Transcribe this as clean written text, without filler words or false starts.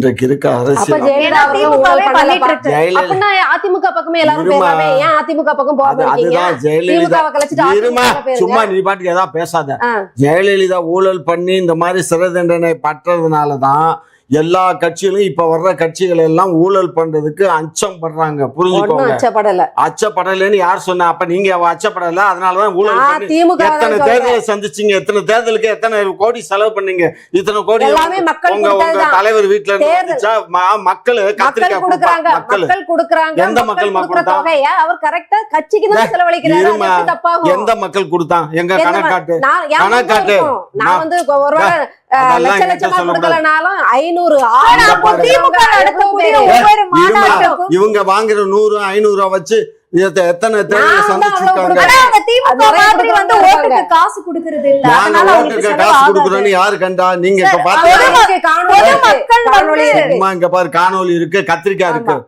இன்றைக்கு இருக்க அரசியல் அதிமுக பக்கமே எல்லாரும் ஏன் அதிமுக பக்கம் அதுதான் ஜெயலலிதா. சும்மா நீ பாட்டுக்கு ஏதாவது பேசாத. ஜெயலலிதா ஊழல் பண்ணி இந்த மாதிரி சிறை தண்டனை பற்றதுனாலதான் எல்லா கட்சிகளும் இப்ப வர்ற கட்சிகள் எல்லாம் ஊழல் பண்றதுக்கு அச்சம் படுறாங்க. புரிஞ்சுக்கோங்க. அச்சப்படலன்னு யார் சொன்னா? அப்ப நீங்க அச்சப்படல, அதனாலதான் ஊழல் பண்ணி எத்தனை தேர்தலை சந்திச்சீங்க, எத்தனை தேர்தலுக்கு எத்தனை கோடி செலவு பண்ணீங்க, இத்தனை கோடி உங்க தலைவர் வீட்டுல இருந்து மக்கள் கத்திரிக்காய் மக்கள் எந்த மக்கள் எந்த மக்கள் கொடுத்தான்? எங்க கணக்காட்டு கணக்காட்டு இவங்க வாங்குற 100-500 வச்சு எத்தனை தேர்தலை சந்திச்சிருக்காங்க. காசு கொடுக்கறது இல்ல, காசு கொடுக்கறோன்னு யாரு கண்டா? நீங்க இப்ப பாத்தீங்கன்னா இங்க பாரு, காணொலி இருக்கு, கத்திரிக்காய் இருக்கு.